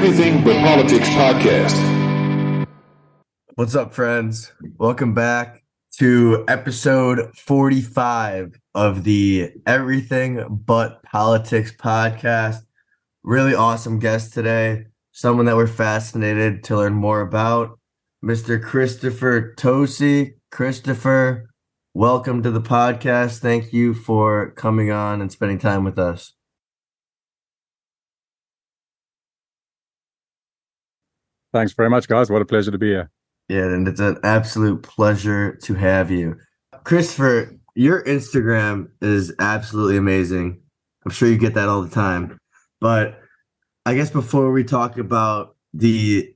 Anything But Politics podcast. What's up, friends? Welcome back to episode 45 of the Everything But Politics podcast. Really awesome guest today, someone that we're fascinated to learn more about, Mr. Christopher Tosi. Christopher, welcome to the podcast. Thank you for coming on and spending time with us. Thanks very much, guys. What a pleasure to be here. Yeah, and it's an absolute pleasure to have you. Christopher, your Instagram is absolutely amazing. I'm sure you get that all the time. But I guess before we talk about the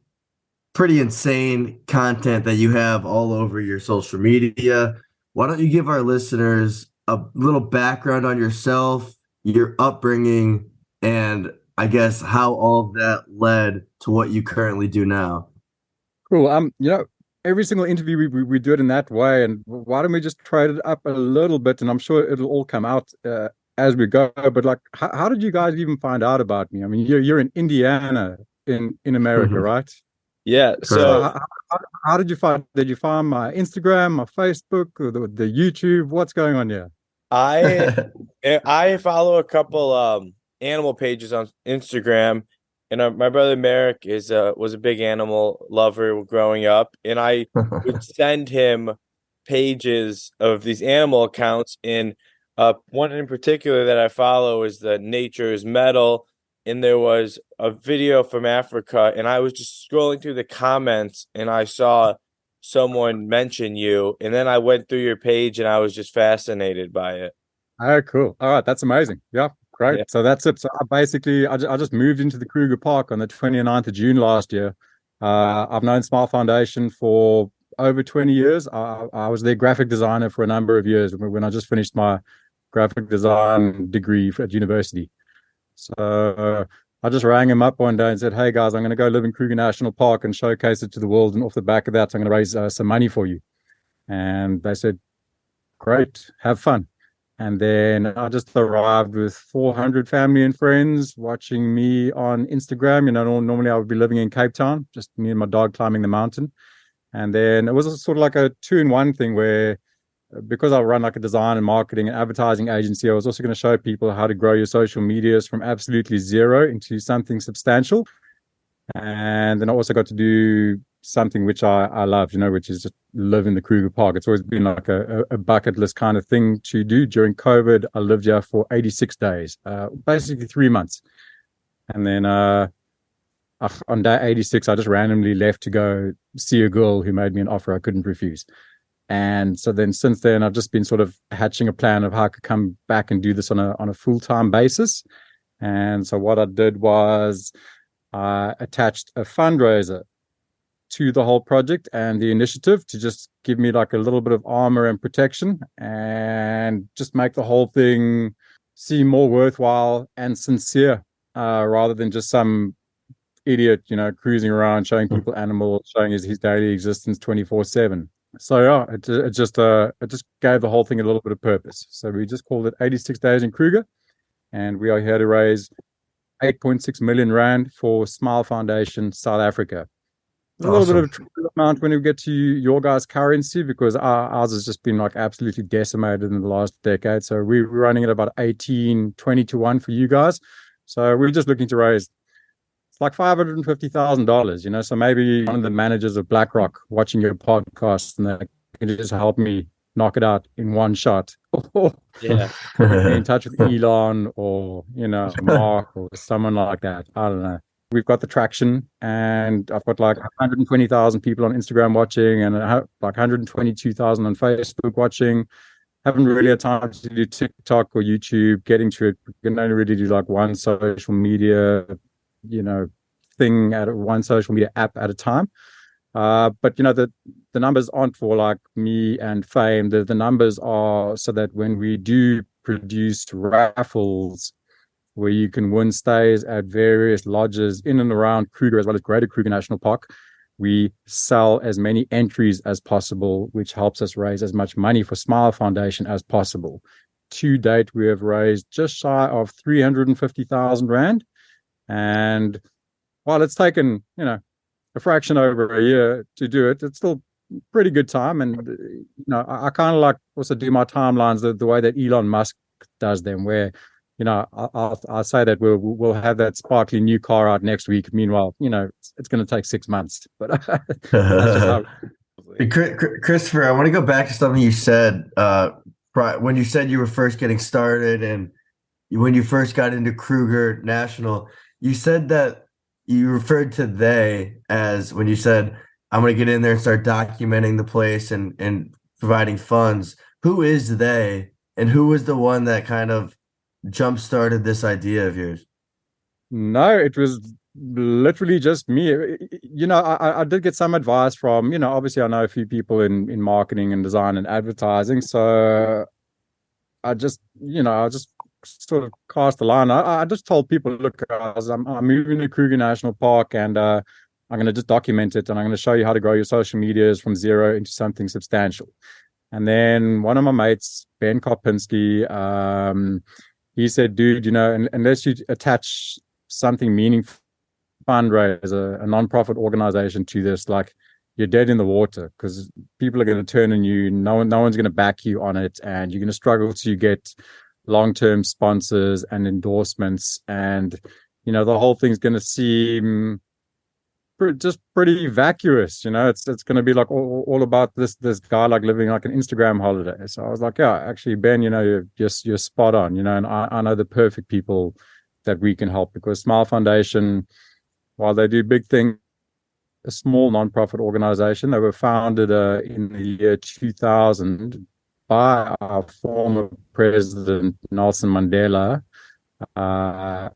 pretty insane content that you have all over your social media, why don't you give our listeners a little background on yourself, your upbringing, and I guess how all of that led to what you currently do now. Cool. Every single interview we do it in that way, and why don't we just trade it up a little bit? And I'm sure it'll all come out as we go. But like, how did you guys even find out about me? I mean, you're in Indiana in America, right? Yeah. So how did you find? Did you find my Instagram, my Facebook, or the YouTube? What's going on here? I follow a couple animal pages on Instagram, and my brother Merrick was a big animal lover growing up, and I would send him pages of these animal accounts. And one in particular that I follow is the Nature's Metal, and there was a video from Africa, and I was just scrolling through the comments, and I saw someone mention you, and then I went through your page, and I was just fascinated by it. Oh, cool. All right, that's amazing. Yeah. Great. Yeah. So that's it. So I just moved into the Kruger Park on the 29th of June last year. I've known Smile Foundation for over 20 years. I was their graphic designer for a number of years when I just finished my graphic design degree at university. So I just rang him up one day and said, "Hey guys, I'm going to go live in Kruger National Park and showcase it to the world. And off the back of that, I'm going to raise some money for you." And they said, "Great, have fun." And then I just arrived with 400 family and friends watching me on Instagram. Normally I would be living in Cape Town, just me and my dog climbing the mountain. And then it was sort of like a 2-in-1 thing where, because I run like a design and marketing and advertising agency, I was also going to show people how to grow your social medias from absolutely zero into something substantial. And then I also got to do something which I love, which is just live in the Kruger Park. It's always been like a bucket list kind of thing to do. During COVID, I lived here for 86 days, basically 3 months. And then on day 86, I just randomly left to go see a girl who made me an offer I couldn't refuse. And so then since then, I've just been sort of hatching a plan of how I could come back and do this on a full-time basis. And so what I did was I attached a fundraiser to the whole project and the initiative to just give me like a little bit of armor and protection and just make the whole thing seem more worthwhile and sincere, rather than just some idiot, cruising around showing people animals, showing his daily existence 24/7. So yeah, it just gave the whole thing a little bit of purpose. So we just called it 86 Days in Kruger, and we are here to raise 8.6 million rand for Smile Foundation South Africa. There's a little bit of a tricky amount when we get to your guys' currency, because ours has just been like absolutely decimated in the last decade. So we're running at about 18-20 to 1 for you guys. So we're just looking to raise, it's like $550,000, So maybe one of the managers of BlackRock watching your podcast and they can just help me knock it out in one shot. Yeah. In touch with Elon or, Mark or someone like that. I don't know. We've got the traction, and I've got like 120,000 people on Instagram watching and like 122,000 on Facebook watching. Haven't really had time to do TikTok or YouTube. Getting to it, we can only really do like one social media, thing one social media app at a time. But the numbers aren't for like me and fame. The numbers are so that when we do produce raffles where you can win stays at various lodges in and around Kruger as well as Greater Kruger National Park, we sell as many entries as possible, which helps us raise as much money for Smile Foundation as possible. To date, we have raised just shy of 350,000 Rand. And while it's taken, a fraction over a year to do it, it's still pretty good time. And, I kind of like also do my timelines the way that Elon Musk does them, where, I'll say that we'll have that sparkly new car out next week. Meanwhile, it's going to take 6 months, but that's just how. Christopher, I want to go back to something you said when you said you were first getting started and when you first got into Kruger National. You said that you referred to they as when you said, I'm going to get in there and start documenting the place and providing funds. Who is they, and who was the one that kind of jump-started this idea of yours? No, it was literally just me. I did get some advice from, obviously I know a few people in marketing and design and advertising. So I just sort of cast the line. I just told people, look, guys, I'm moving to Kruger National Park, and I'm going to just document it, and I'm going to show you how to grow your social medias from zero into something substantial. And then one of my mates, Ben Kopinski, he said, dude, unless you attach something meaningful, fundraiser, a non-profit organization to this, like, you're dead in the water, because people are going to turn on you. No one's going to back you on it, and you're going to struggle to get long-term sponsors and endorsements, and the whole thing's going to seem just pretty vacuous. It's going to be like all about this guy like living like an Instagram holiday. So I was like, yeah, actually, Ben, you're spot on. And I know the perfect people that we can help, because Smile Foundation, while they do big things, a small non-profit organization. They were founded in the year 2000 by our former president, Nelson Mandela.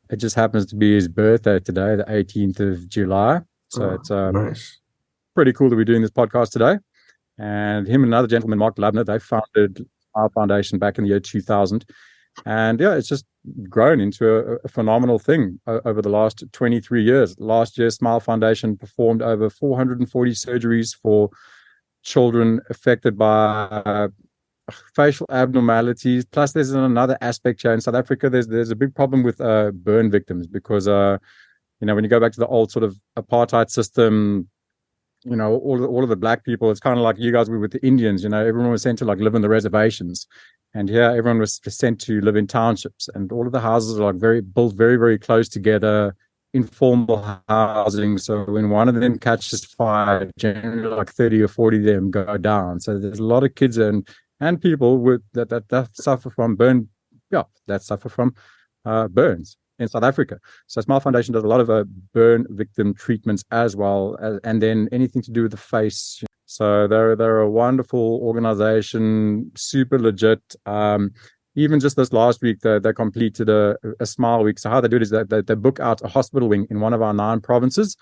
It just happens to be his birthday today, the 18th of July. So it's nice. Pretty cool that we're doing this podcast today. And him and another gentleman, Mark Labner, they founded our foundation back in the year 2000. And yeah, it's just grown into a phenomenal thing over the last 23 years. Last year, Smile Foundation performed over 440 surgeries for children affected by facial abnormalities. Plus, there's another aspect here in South Africa. There's a big problem with burn victims, because when you go back to the old sort of apartheid system, all of the black people, it's kind of like you guys were with the Indians. Everyone was sent to like live in the reservations, and here everyone was sent to live in townships, and all of the houses are like built very, very close together, informal housing. So when one of them catches fire, generally like 30 or 40 of them go down. So there's a lot of kids and people with that suffer from burns in South Africa. So Smile Foundation does a lot of burn victim treatments as well, and then anything to do with the face. So they're a wonderful organization, super legit. Even just this last week, they completed a Smile Week. So how they do it is that they book out a hospital wing in one of our 9 provinces,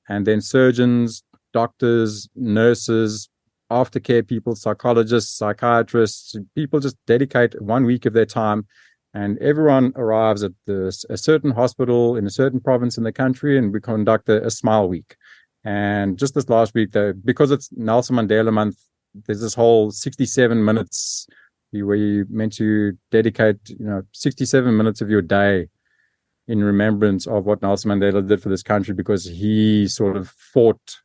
and then surgeons, doctors, nurses, aftercare people, psychologists, psychiatrists, people just dedicate 1 week of their time. And everyone arrives at a certain hospital in a certain province in the country, and we conduct a Smile Week. And just this last week, because it's Nelson Mandela Month, there's this whole 67 minutes where you're meant to dedicate, 67 minutes of your day in remembrance of what Nelson Mandela did for this country, because he sort of fought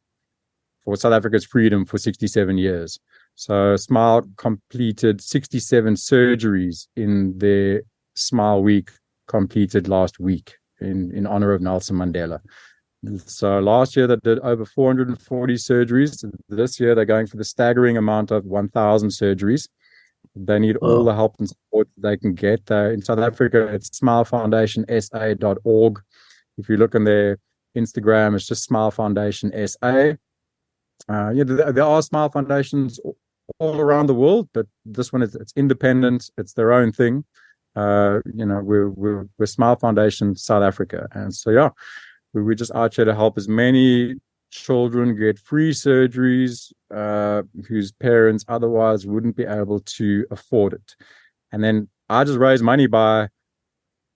for South Africa's freedom for 67 years. So Smile completed 67 surgeries in their Smile Week completed last week in honor of Nelson Mandela. So last year they did over 440 surgeries. This year they're going for the staggering amount of 1,000 surgeries. They need all the help and support they can get. In South Africa, it's smilefoundationsa.org. If you look on their Instagram, it's just Smile Foundation SA. There are Smile Foundations all around the world, but this one it's independent. It's their own thing. We're Smile Foundation South Africa, and so yeah, we're just out here to help as many children get free surgeries whose parents otherwise wouldn't be able to afford it. And then I just raise money by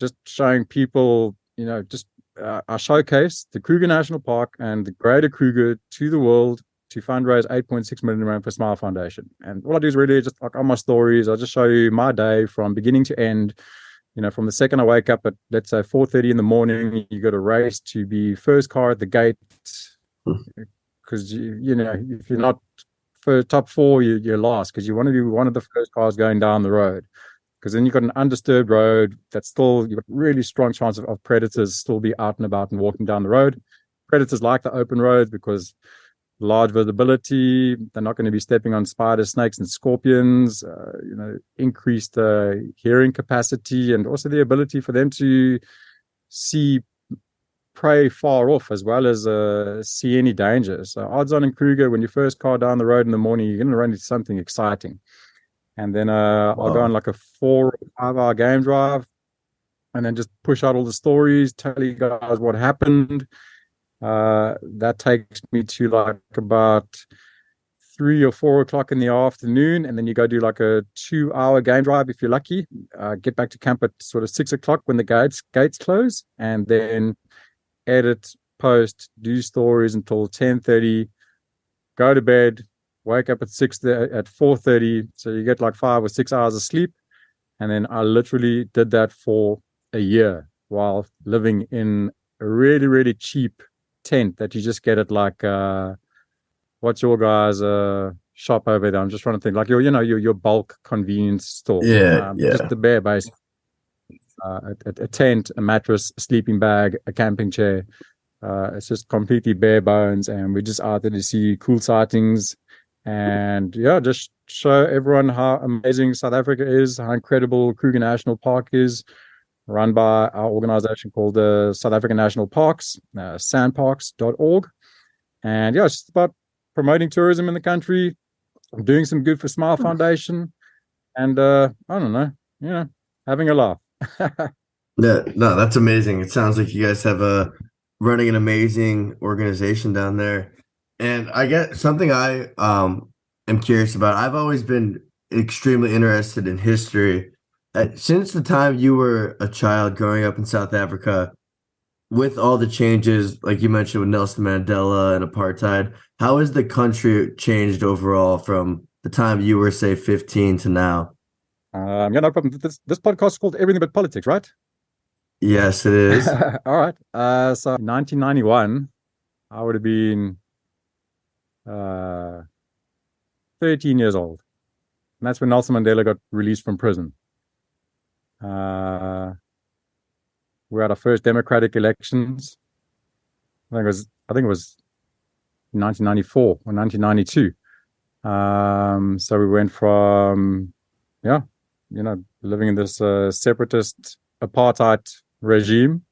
just showing people, I showcase the Kruger National Park and the greater Kruger to the world to fundraise 8.6 million rand for Smile Foundation. And all I do is really just like on my stories, I just show you my day from beginning to end, from the second I wake up at, let's say, 4:30 in the morning, you got to race to be first car at the gate, because if you're not for top four, you're lost, because you want to be one of the first cars going down the road, because then you've got an undisturbed road that's still, you've got really strong chance of predators still be out and about and walking down the road. Predators like the open roads because large visibility, they're not going to be stepping on spiders, snakes, and scorpions, increased hearing capacity, and also the ability for them to see prey far off, as well as see any danger. So odds on in Kruger, when you first car down the road in the morning, you're going to run into something exciting. And then I'll go on like a 4 or 5 hour game drive, and then just push out all the stories, tell you guys what happened. That takes me to like about 3 or 4 o'clock in the afternoon, and then you go do like a 2 hour game drive if you're lucky. Get back to camp at sort of 6 o'clock when the gates close, and then edit, post, do stories until 10:30. Go to bed, wake up at 4:30, so you get like 5 or 6 hours of sleep. And then I literally did that for a year while living in a really, really cheap tent that you just get at like what's your guys shop over there? I'm just trying to think, like your bulk convenience store. Just the bare base. A tent, a mattress, a sleeping bag, a camping chair. It's just completely bare bones, and we're just out there to see cool sightings, and just show everyone how amazing South Africa is, how incredible Kruger National Park is, run by our organization called the South African National Parks, sandparks.org. And it's just about promoting tourism in the country, doing some good for Smile Foundation, and I don't know, having a laugh. Yeah, no, that's amazing. It sounds like you guys have running an amazing organization down there. And I get something I am curious about. I've always been extremely interested in history. Since the time you were a child growing up in South Africa, with all the changes, like you mentioned with Nelson Mandela and apartheid, how has the country changed overall from the time you were, say, 15 to now? No problem. This podcast is called Everything But Politics, right? Yes, it is. All right. So 1991, I would have been 13 years old. And that's when Nelson Mandela got released from prison. We had our first democratic elections. I think it was 1994 or 1992. So we went from, living in this separatist apartheid regime,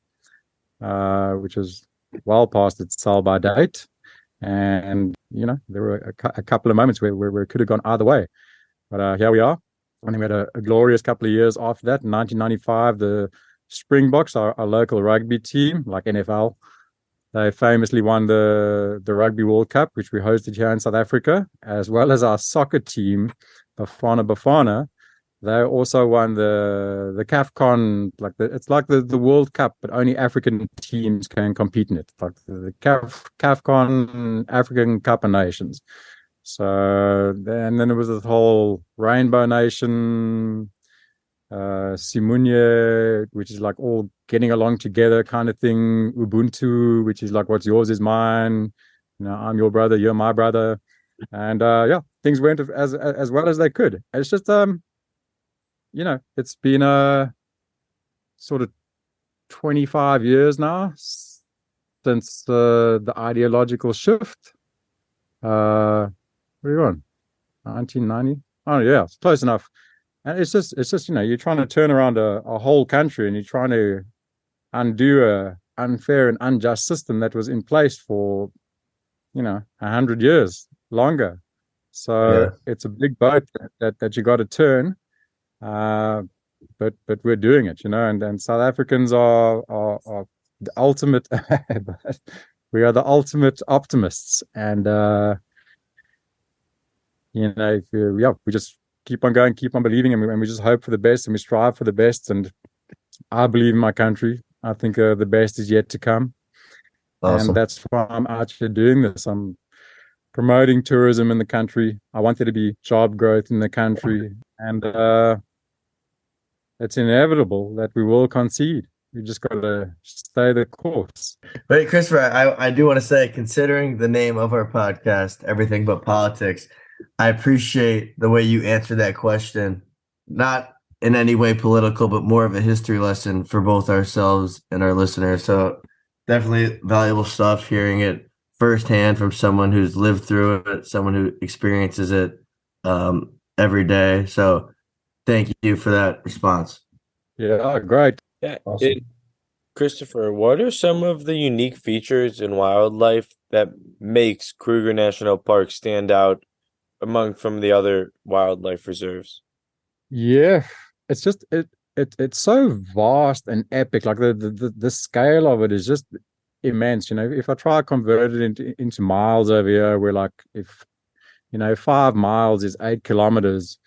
which was well past its sell-by date. And, there were a couple of moments where it could have gone either way. But here we are. And we had a glorious couple of years after that. In 1995, the Springboks, our local rugby team, like NFL, they famously won the Rugby World Cup, which we hosted here in South Africa, as well as our soccer team, Bafana. They also won the CAFCON, it's like the World Cup, but only African teams can compete in it, like the CAFCON African Cup of Nations. So, and then it was this whole Rainbow Nation, Simunye, which is like all getting along together kind of thing. Ubuntu, which is like what's yours is mine. I'm your brother, you're my brother, and things went as well as they could. It's just it's been a sort of 25 years now since the ideological shift. What are you on? 1990? Oh yeah, it's close enough. And it's just you're trying to turn around a whole country, and you're trying to undo a unfair and unjust system that was in place for 100 years longer. So it's a big boat that you got to turn. But we're doing it, and South Africans are the ultimate. We are the ultimate optimists, and we just keep on going, keep on believing, and we just hope for the best, and we strive for the best. And I believe in my country. I think the best is yet to come. Awesome. And that's why I'm actually doing this. I'm promoting tourism in the country. I want there to be job growth in the country, and it's inevitable that we will concede. We just got to stay the course. But Christopher, I do want to say, considering the name of our podcast, Everything But Politics, I appreciate the way you answered that question. Not in any way political, but more of a history lesson for both ourselves and our listeners. So definitely valuable stuff hearing it firsthand from someone who's lived through it, someone who experiences it every day. So thank you for that response. Yeah, great. Yeah. Awesome. Christopher, what are some of the unique features in wildlife that makes Kruger National Park stand out from the other wildlife reserves? Yeah, it's just it's so vast and epic. Like the scale of it is just immense. If I try to convert it into miles over here, we're like, if 5 miles is 8 kilometers,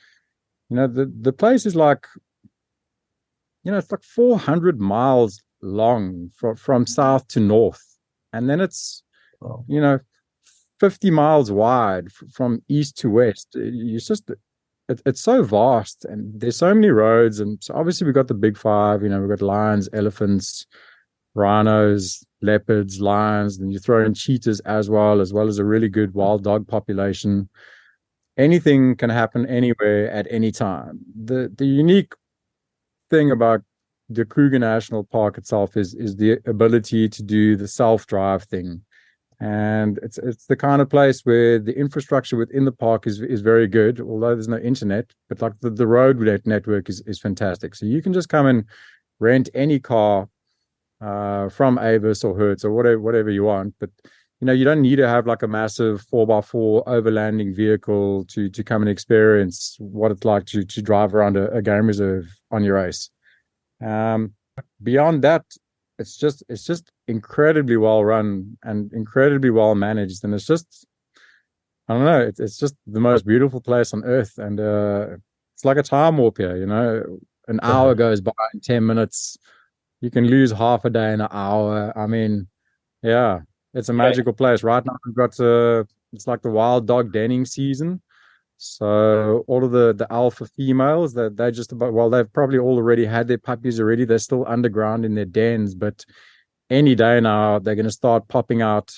the place is like, it's like 400 miles long from south to north, and then it's Wow. 50 miles wide from east to west. It's so vast, and there's so many roads, and so obviously we've got the big five. We've got lions, elephants, rhinos, leopards, lions, and you throw in cheetahs as well as a really good wild dog population. Anything can happen anywhere at any time. The unique thing about the Kruger National Park itself is the ability to do the self-drive thing. And it's the kind of place where the infrastructure within the park is very good, although there's no internet, but like the road network is fantastic. So you can just come and rent any car from Avis or Hertz or whatever you want. But you don't need to have like a massive 4x4 overlanding vehicle to come and experience what it's like to drive around a game reserve on your race. Beyond that, it's just incredibly well run and incredibly well managed, and it's just, I don't know, it's just the most beautiful place on earth, and it's like a time warp here. An hour goes by in 10 minutes. You can lose half a day in an hour. I mean, yeah, it's a magical place. Right now we've got it's like the wild dog denning season. So all of the alpha females that they just about, well, they've probably all already had their puppies already. They're still underground in their dens, but any day now they're going to start popping out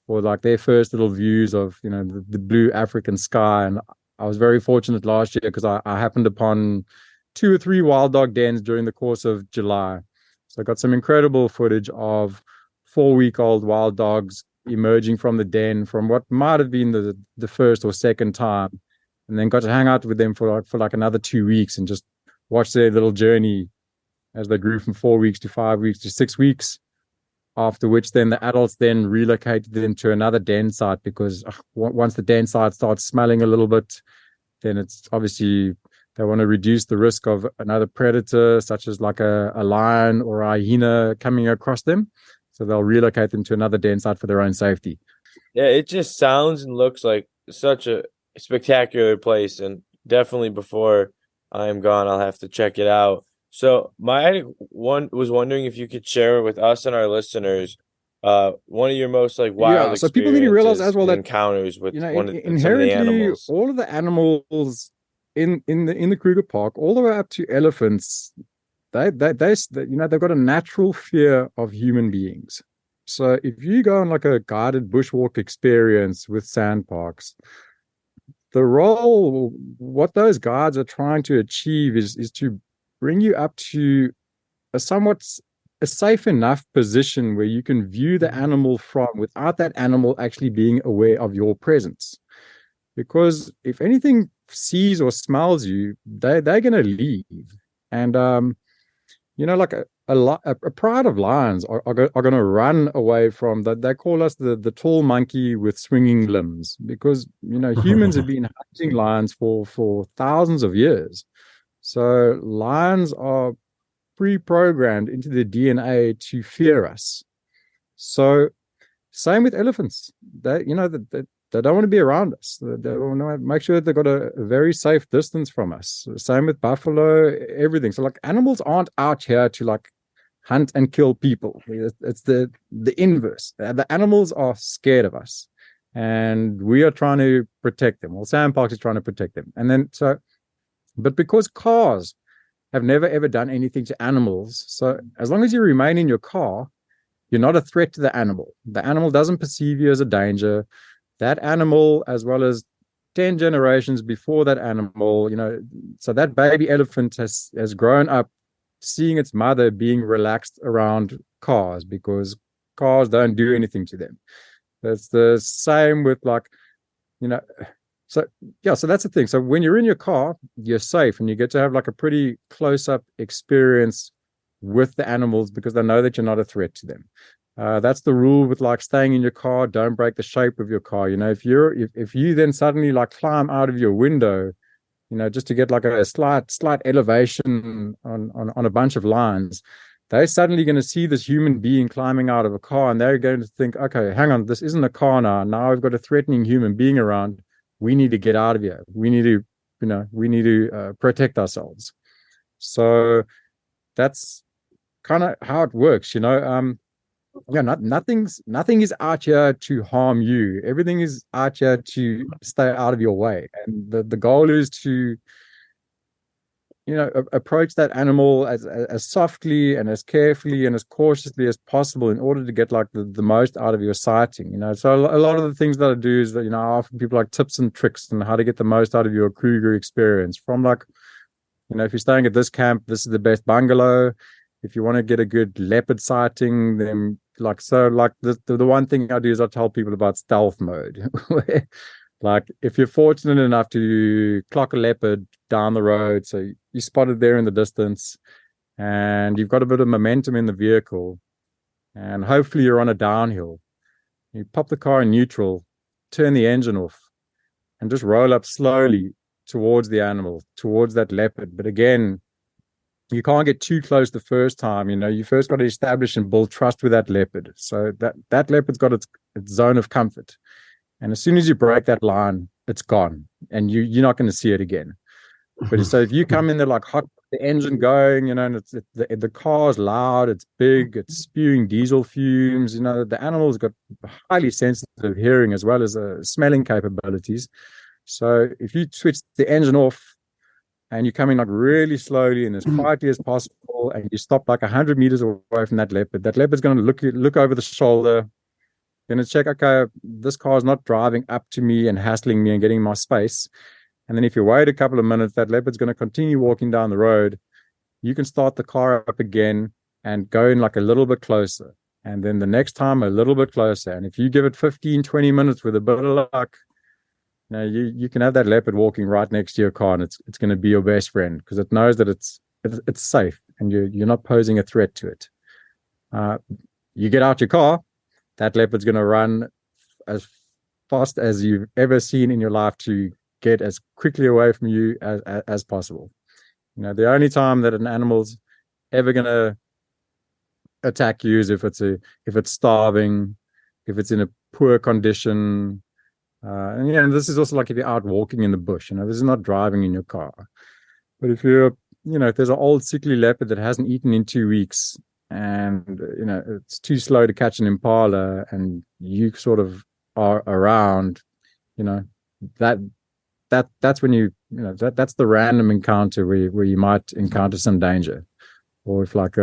for like their first little views of the blue African sky. And I was very fortunate last year because I happened upon 2 or 3 wild dog dens during the course of July. So I got some incredible footage of 4-week-old wild dogs emerging from the den from what might have been the first or second time, and then got to hang out with them for like another 2 weeks and just watch their little journey as they grew from 4 weeks to 5 weeks to 6 weeks. After which, then the adults then relocated them to another den site because once the den site starts smelling a little bit, then it's obviously they want to reduce the risk of another predator, such as like a lion or a hyena coming across them. So they'll relocate them to another den site for their own safety. Yeah, it just sounds and looks like such a spectacular place, and definitely before I am gone, I'll have to check it out. So my one was wondering if you could share with us and our listeners one of your most like wild so people need to realize as well that encounters with some of the inherently animals. all of the animals in the Kruger Park, all the way up to elephants, they've got a natural fear of human beings. So if you go on like a guided bushwalk experience with sand parks, what those guides are trying to achieve is to bring you up to a safe enough position where you can view the animal from without that animal actually being aware of your presence. Because if anything sees or smells you, they're going to leave. And like a pride of lions are going to run away from that. They call us the tall monkey with swinging limbs because humans have been hunting lions for thousands of years. So lions are pre-programmed into their DNA to fear us. So same with elephants. They don't want to be around us. They want to make sure that they've got a very safe distance from us. Same with buffalo, everything. So like animals aren't out here to like hunt and kill people. It's the inverse. The animals are scared of us, and we are trying to protect them. Well, sandparks is trying to protect them. And then but because cars have never ever done anything to animals. So as long as you remain in your car, you're not a threat to the animal. The animal doesn't perceive you as a danger. That animal, as well as 10 generations before that animal, so that baby elephant has grown up seeing its mother being relaxed around cars, because cars don't do anything to them. That's the same with so that's the thing. So when you're in your car, you're safe, and you get to have like a pretty close-up experience with the animals because they know that you're not a threat to them. That's the rule with like staying in your car. Don't break the shape of your car. If you then suddenly like climb out of your window, just to get like a slight elevation on a bunch of lines, they're suddenly going to see this human being climbing out of a car, and they're going to think, okay, hang on, this isn't a car now. Now I've got a threatening human being around. We need to get out of here. We need to protect ourselves. So that's kind of how it works. Nothing is out here to harm you. Everything is out here to stay out of your way. And the goal is to, approach that animal as softly and as carefully and as cautiously as possible in order to get like the most out of your sighting. So a lot of the things that I do is that, I offer people like tips and tricks on how to get the most out of your Kruger experience. From like, if you're staying at this camp, this is the best bungalow. If you want to get a good leopard sighting, then the one thing I do is I tell people about stealth mode. Like if you're fortunate enough to clock a leopard down the road, so you spot it there in the distance, and you've got a bit of momentum in the vehicle, and hopefully you're on a downhill, you pop the car in neutral, turn the engine off, and just roll up slowly towards the animal, towards that leopard. But again, you can't get too close the first time. You first got to establish and build trust with that leopard. So that leopard's got its zone of comfort. And as soon as you break that line, it's gone, and you're not going to see it again. But so if you come in there like hot, the engine going, and the car's loud, it's big, it's spewing diesel fumes. The animal's got highly sensitive hearing as well as smelling capabilities. So if you switch the engine off and you're coming like really slowly and as quietly as possible, and you stop like 100 meters away from that leopard's going to look over the shoulder. Going to check, okay, this car is not driving up to me and hassling me and getting my space. And then if you wait a couple of minutes, that leopard's going to continue walking down the road. You can start the car up again and go in like a little bit closer. And then the next time, a little bit closer. And if you give it 15, 20 minutes with a bit of luck, you can have that leopard walking right next to your car, and it's going to be your best friend because it knows that it's safe and you're not posing a threat to it. You get out your car, that leopard's going to run as fast as you've ever seen in your life to get as quickly away from you as possible. The only time that an animal's ever going to attack you is if it's starving, if it's in a poor condition. And this is also like if you're out walking in the bush. This is not driving in your car. But if if there's an old sickly leopard that hasn't eaten in 2 weeks, and it's too slow to catch an impala, and you sort of are around, that's when that's the random encounter where you might encounter some danger. Or if like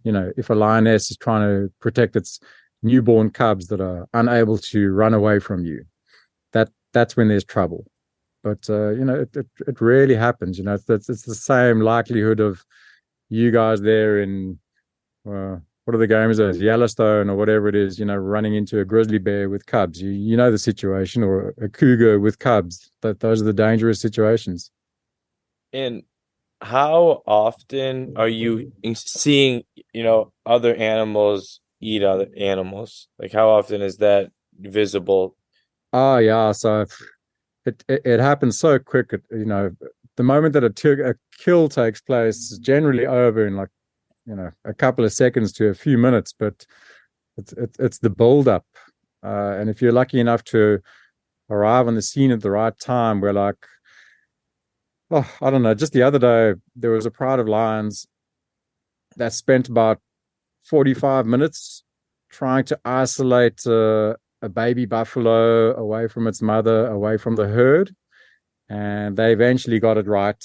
if a lioness is trying to protect its newborn cubs that are unable to run away from you, that's when there's trouble. But it rarely happens. It's the same likelihood of you guys there in what are the games as Yellowstone or whatever it is, running into a grizzly bear with cubs. You know the situation, or a cougar with cubs. Those are the dangerous situations. And how often are you seeing other animals eat other animals? Like how often is that visible? Oh yeah, so it happens so quick. The moment that a kill takes place is generally over in like a couple of seconds to a few minutes, but it's the build up, and if you're lucky enough to arrive on the scene at the right time, where like, I don't know, just the other day there was a pride of lions that spent about 45 minutes trying to isolate a baby buffalo away from its mother, away from the herd, and they eventually got it right.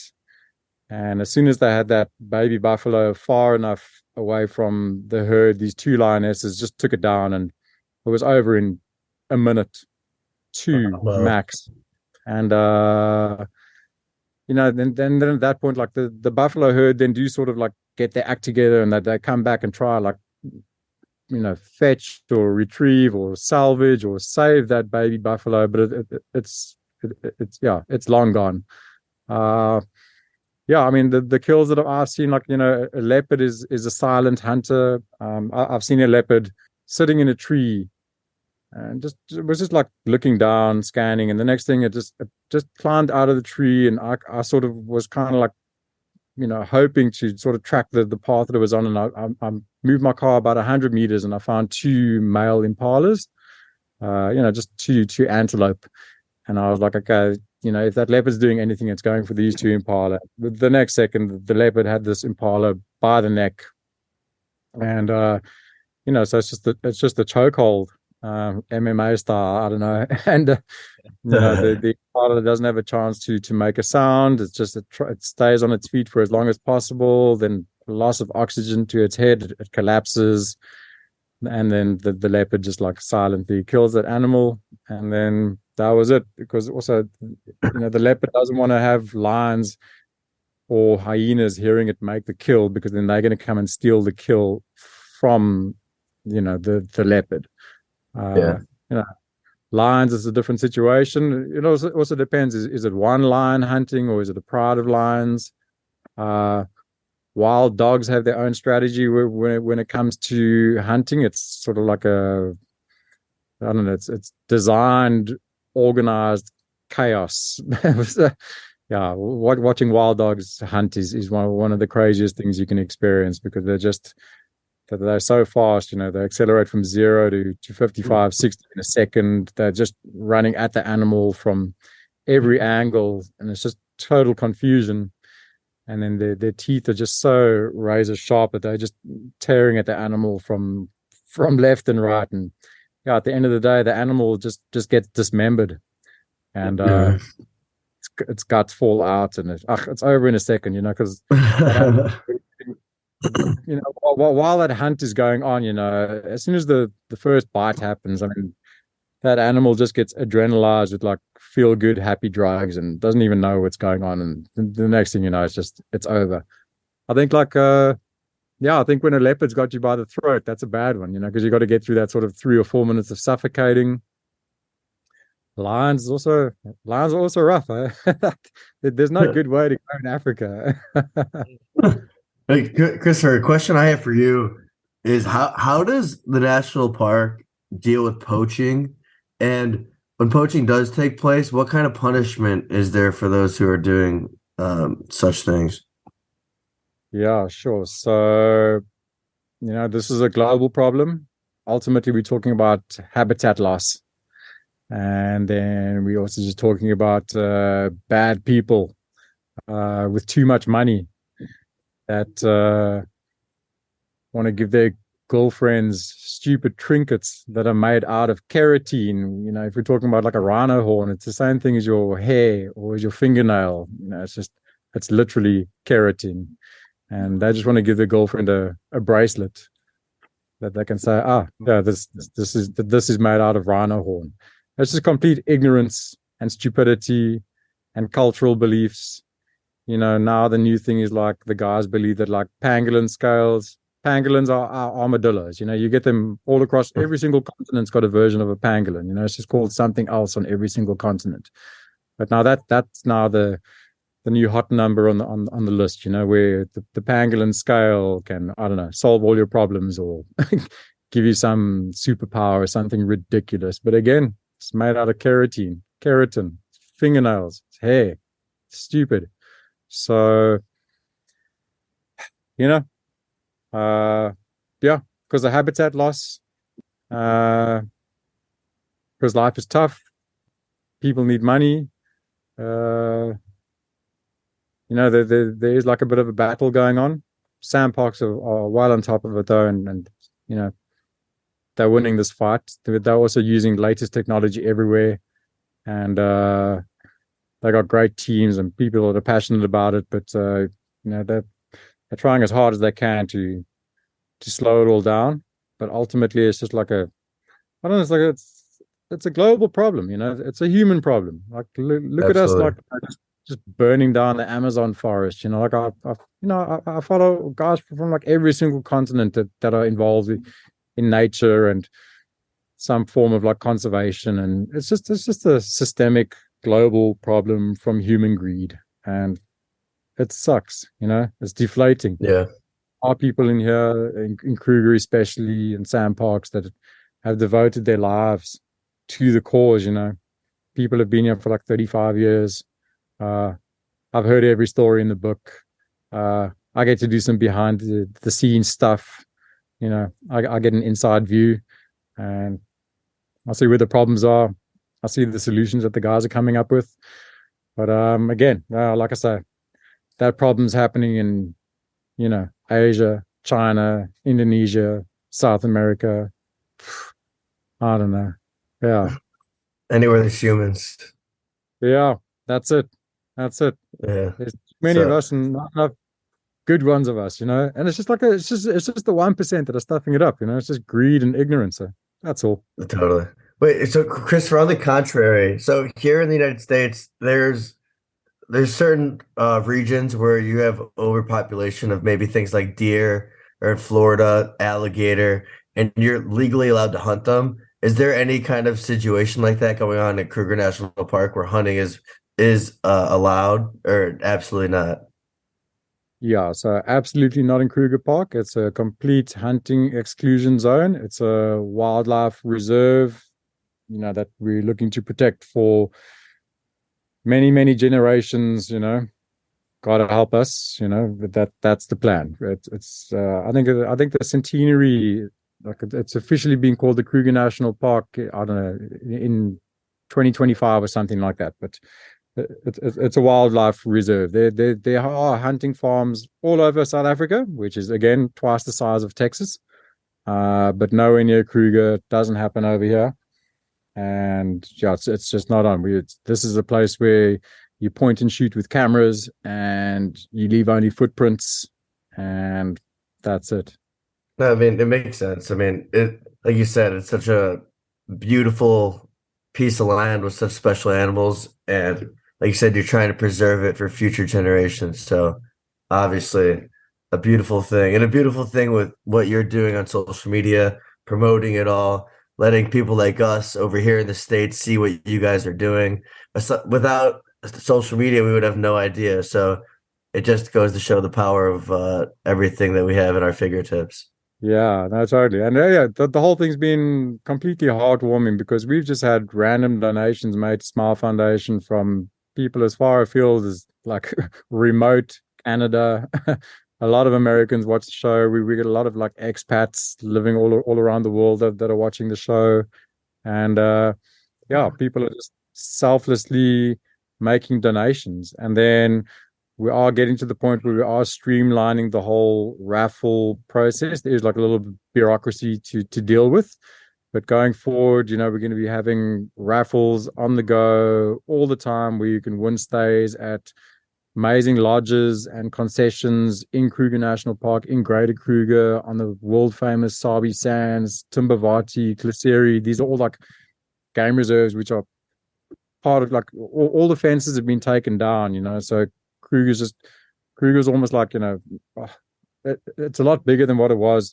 And as soon as they had that baby buffalo far enough away from the herd, these two lionesses just took it down, and it was over in a minute, two max. And then at that point, like the buffalo herd then do sort of like get their act together, and that they come back and try like fetch or retrieve or salvage or save that baby buffalo, but it's long gone. I mean the kills that I've seen, like a leopard is a silent hunter. I've seen a leopard sitting in a tree and it was just like looking down, scanning, and the next thing it just climbed out of the tree, and I sort of was kind of like hoping to sort of track the path that it was on, and I moved my car about 100 meters, and I found two male impalas, just two antelope, and I was like, okay, if that leopard's doing anything, it's going for these two impala. The next second, the leopard had this impala by the neck, and so it's just a chokehold, MMA style. I don't know, and the impala doesn't have a chance to make a sound. It's just it stays on its feet for as long as possible. Then loss of oxygen to its head, it collapses, and then the leopard just like silently kills that animal, and then that was it. Because also, the leopard doesn't want to have lions or hyenas hearing it make the kill, because then they're going to come and steal the kill from the leopard. Lions is a different situation. It also depends. Is it one lion hunting, or is it a pride of lions? Wild dogs have their own strategy when it comes to hunting. It's sort of like I don't know. It's designed, organized chaos. Watching wild dogs hunt is one of the craziest things you can experience, because they're so fast. They accelerate from 0 to 55, 60 in a second. They're just running at the animal from every angle, and it's just total confusion. And then their teeth are just so razor sharp that they're just tearing at the animal from left and right. And at the end of the day, the animal just gets dismembered, and its guts fall out, and it's over in a second. Because while that hunt is going on, as soon as the first bite happens, I mean, that animal just gets adrenalized with like feel good, happy drugs, and doesn't even know what's going on. And the next thing you know, it's over. I think I think when a leopard's got you by the throat, that's a bad one, because you got to get through that sort of 3 or 4 minutes of suffocating. Lions are also rough. There's no good way to go in Africa. Hey, Christopher, a question I have for you is how does the national park deal with poaching? And when poaching does take place, what kind of punishment is there for those who are doing such things? Yeah, sure. So, this is a global problem. Ultimately, we're talking about habitat loss. And then we're also just talking about bad people with too much money that want to give their girlfriends stupid trinkets that are made out of keratin. If we're talking about like a rhino horn, it's the same thing as your hair or as your fingernail. It's literally keratin. And they just want to give their girlfriend a bracelet that they can say, this is made out of rhino horn. It's just complete ignorance and stupidity and cultural beliefs. Now the new thing is like the guys believe that like pangolin scales, pangolins are armadillos. You get them all across every single continent's got a version of a pangolin. It's just called something else on every single continent. But now that's now the new hot number on the list, where the pangolin scale can, I don't know, solve all your problems or give you some superpower or something ridiculous. But again, it's made out of keratin, fingernails, hair. Stupid. So, because of habitat loss, because life is tough, people need money. There is like a bit of a battle going on. Sandparks are well on top of it though, and they're winning this fight. They're also using latest technology everywhere, and they got great teams and people that are passionate about it. But they're trying as hard as they can to slow it all down. But ultimately, it's just like I don't know, it's a global problem. It's a human problem. Like look at us, like Absolutely. just burning down the Amazon forest. Like I follow guys from like every single continent that are involved in nature and some form of like conservation, and it's just a systemic global problem from human greed, and it sucks. It's deflating. Yeah. Are people in here in Kruger especially and sand parks that have devoted their lives to the cause. People have been here for like 35 years. uh I've heard every story in the book. I get to do some behind the scenes stuff. I get an inside view, and I see where the problems are. I see the solutions that the guys are coming up with. But again, like I say, that problem's happening in Asia, China, Indonesia, South America. I don't know. Yeah, Anywhere there's humans. yeah, that's it. That's it. Yeah. There's too many of So us and not enough good ones of us. And it's just like it's just the 1% that are stuffing it up. It's just greed and ignorance. So that's all. totally. Wait, so Christopher, on the contrary, so here in the United States, there's certain regions where you have overpopulation of maybe things like deer, or in Florida, alligator, and you're legally allowed to hunt them. Is there any kind of situation like that going on at Kruger National Park where hunting is allowed, or absolutely not? Yeah, so absolutely not in Kruger Park. It's a complete hunting exclusion zone. It's a wildlife reserve, that we're looking to protect for many, many generations. God to help us. But that's the plan. I think the centenary, like it's officially being called the Kruger National Park. I don't know, in 2025 or something like that. But it's a wildlife reserve. There are hunting farms all over South Africa, which is again twice the size of Texas. But nowhere near Kruger. It doesn't happen over here. And yeah, it's just not on. This is a place where you point and shoot with cameras, and you leave only footprints, and that's it. No, I mean, it makes sense. I mean, like you said, it's such a beautiful piece of land with such special animals. And like you said, you're trying to preserve it for future generations. So obviously a beautiful thing, and a beautiful thing with what you're doing on social media, promoting it all, letting people like us over here in the States see what you guys are doing. Without social media, we would have no idea. So it just goes to show the power of everything that we have at our fingertips. Yeah, no, totally. And yeah, the whole thing's been completely heartwarming because we've just had random donations made to Smile Foundation from people as far afield as like remote Canada. A lot of Americans watch the show. We get a lot of like expats living all around the world that are watching the show. And yeah, people are just selflessly making donations. And then we are getting to the point where we are streamlining the whole raffle process. There's like a little bureaucracy to deal with. But going forward, we're going to be having raffles on the go all the time where you can win stays at amazing lodges and concessions in Kruger National Park, in Greater Kruger, on the world famous Sabi Sands, Timbavati, Klaseri. These are all like game reserves, which are part of like all the fences have been taken down. So Kruger's almost like, it's a lot bigger than what it was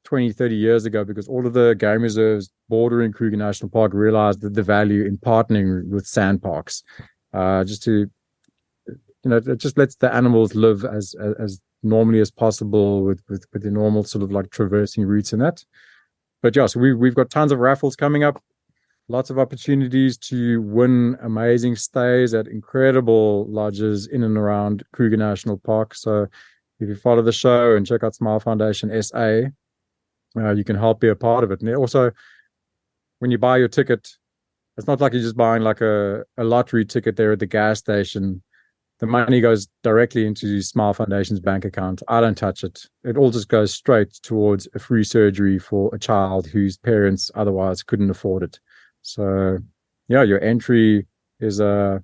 20, 30 years ago, because all of the game reserves bordering Kruger National Park realized that the value in partnering with sand parks, just to, it just lets the animals live as normally as possible with the normal sort of like traversing routes and that. But yeah, so we've got tons of raffles coming up. Lots of opportunities to win amazing stays at incredible lodges in and around Kruger National Park. So if you follow the show and check out Smile Foundation SA, you can help be a part of it. And also, when you buy your ticket, it's not like you're just buying like a lottery ticket there at the gas station. The money goes directly into Smile Foundation's bank account. I don't touch it. It all just goes straight towards a free surgery for a child whose parents otherwise couldn't afford it. So yeah, your entry is you're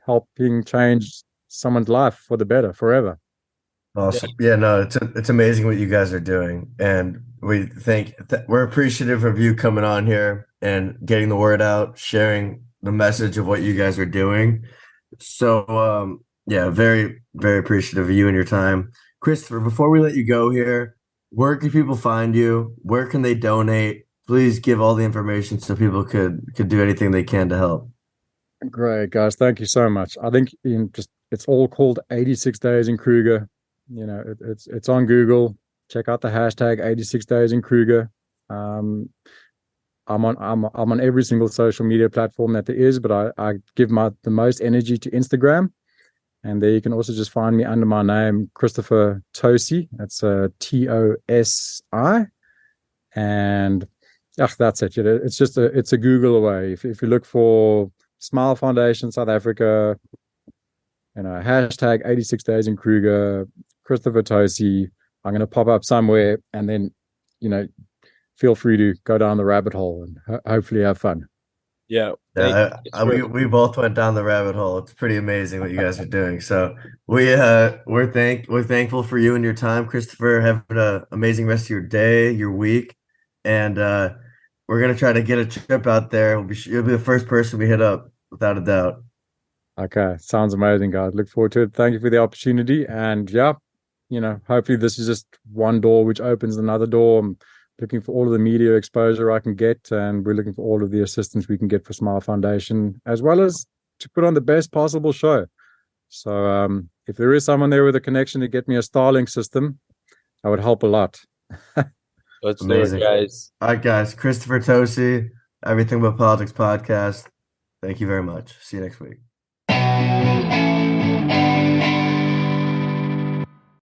helping change someone's life for the better forever. Awesome. Yeah, no, it's amazing what you guys are doing, and we're appreciative of you coming on here and getting the word out, sharing the message of what you guys are doing. So, yeah, very, very appreciative of you and your time. Christopher, before we let you go here, where can people find you? Where can they donate? Please give all the information so people could do anything they can to help. Great, guys. Thank you so much. I think it's all called 86 Days in Kruger. It's on Google. Check out the hashtag 86 Days in Kruger. I'm on every single social media platform that there is, but I give the most energy to Instagram. And there you can also just find me under my name, Christopher Tosi. That's Tosi. And that's it. It's a Google away. If you look for Smile Foundation South Africa, hashtag 86 Days in Kruger, Christopher Tosi, I'm going to pop up somewhere, and then, feel free to go down the rabbit hole and hopefully have fun. Yeah. We both went down the rabbit hole. It's pretty amazing what you guys are doing. So we're thankful for you and your time, Christopher. Have an amazing rest of your day, your week, and we're gonna try to get a trip out there. You'll be the first person we hit up, without a doubt. Okay, sounds amazing, guys. Look forward to it. Thank you for the opportunity, and yeah, hopefully this is just one door which opens another door. I'm looking for all of the media exposure I can get, and we're looking for all of the assistance we can get for Smile Foundation, as well as to put on the best possible show. So if there is someone there with a connection to get me a Starlink system, that would help a lot. Let's do it, guys. All right, guys. Christopher Tosi, Everything But Politics podcast. Thank you very much. See you next week.